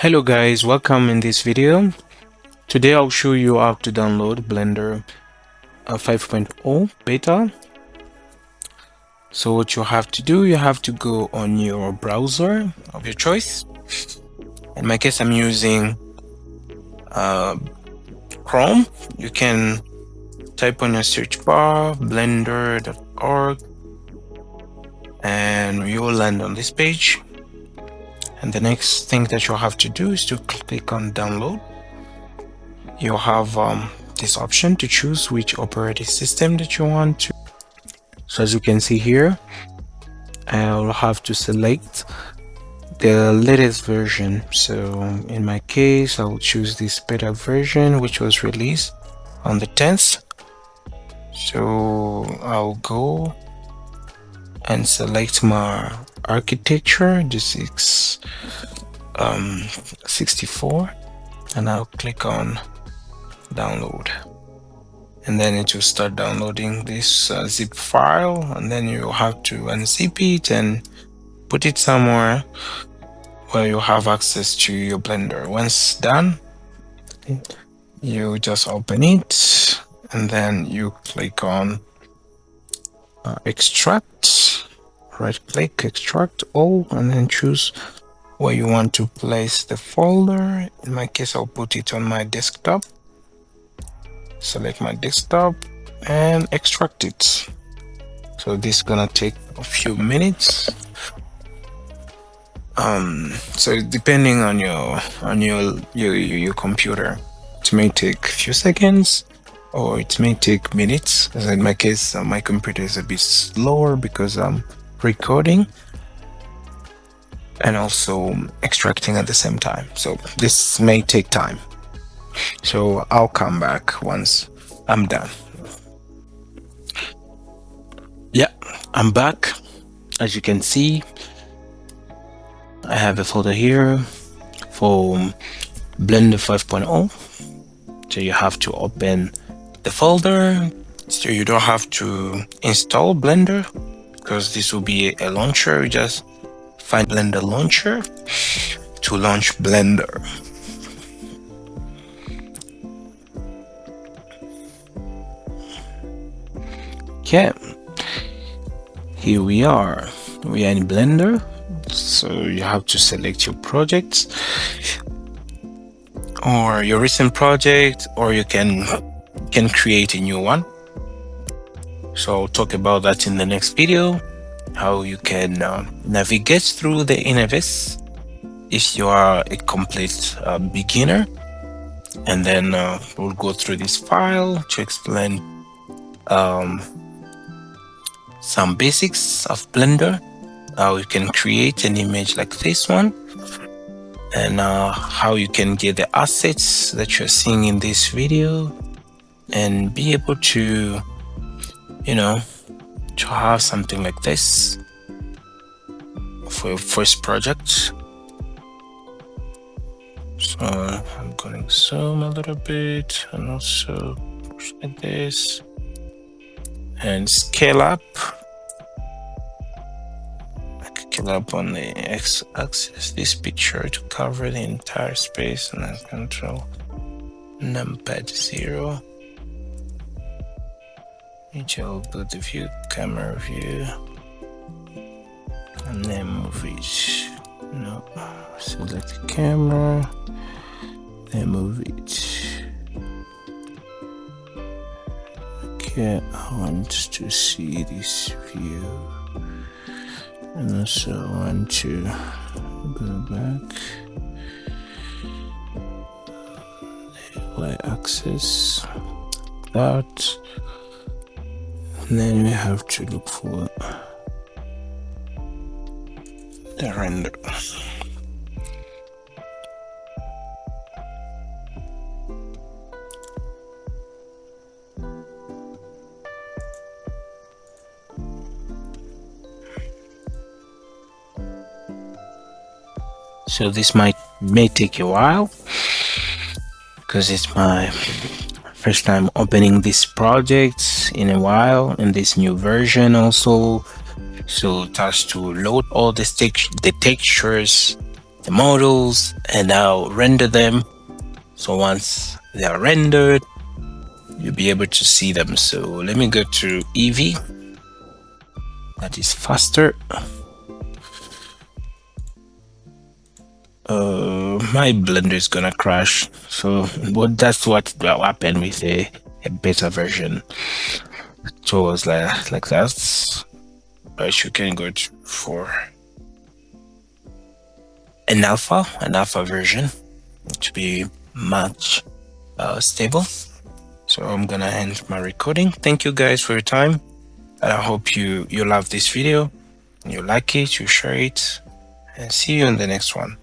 Hello guys, welcome in this video. Today I'll show you how to download Blender 5.0 beta. So what you have to do, you have to go on your browser of your choice. In my case, I'm using Chrome. You can type on your search bar blender.org and you will land on this page. And the next thing that you'll have to do is to click on download. You'll have this option to choose which operating system that you want to. So as you can see here, I'll have to select the latest version. So in my case, I'll choose this beta version, which was released on the 10th. So I'll go and select my architecture, the 64, and I'll click on download, and then it will start downloading this zip file, and then you have to unzip it and put it somewhere where you have access to your Blender. Once done, you just open it and then you click on extract, right click, extract all, and then choose where you want to place the folder. In my case, I'll put it on my desktop. Select my desktop and extract it. So this is gonna take a few minutes. So depending on your computer, it may take a few seconds or it may take minutes. As in my case, my computer is a bit slower because I'm recording and also extracting at the same time. So this may take time. So I'll come back once I'm done. Yeah, I'm back. As you can see, I have a folder here for Blender 5.0. So you have to open the folder. So you don't have to install Blender because this will be a launcher. You just find Blender launcher to launch Blender. Okay, here we are in Blender. So you have to select your projects or your recent project, or you can create a new one. So I'll talk about that in the next video, how you can navigate through the interface if you are a complete beginner. And then we'll go through this file to explain some basics of Blender, how you can create an image like this one, and how you can get the assets that you're seeing in this video and be able to, to have something like this for your first project. So I'm going to zoom a little bit and also push like this and scale up. Scale up on the x-axis this picture to cover the entire space, and then control numpad 0. Which I'll go to view, camera view, and then move it. No, select the camera, then move it. Okay, I want to see this view, and also I want to go back. Y-axis, that. And then we have to look for the render. So this may take a while because it's my first time opening this project in a while, in this new version also. So it has to load all the textures the models and now render them. So once they are rendered, you'll be able to see them. So let me go to Eevee. That is faster. My Blender is gonna crash. So that's what will happen with a beta version. So it was like that. But you can go for an alpha version to be much stable. So I'm gonna end my recording. Thank you guys for your time, and I hope you love this video, you like it, you share it, and see you in the next one.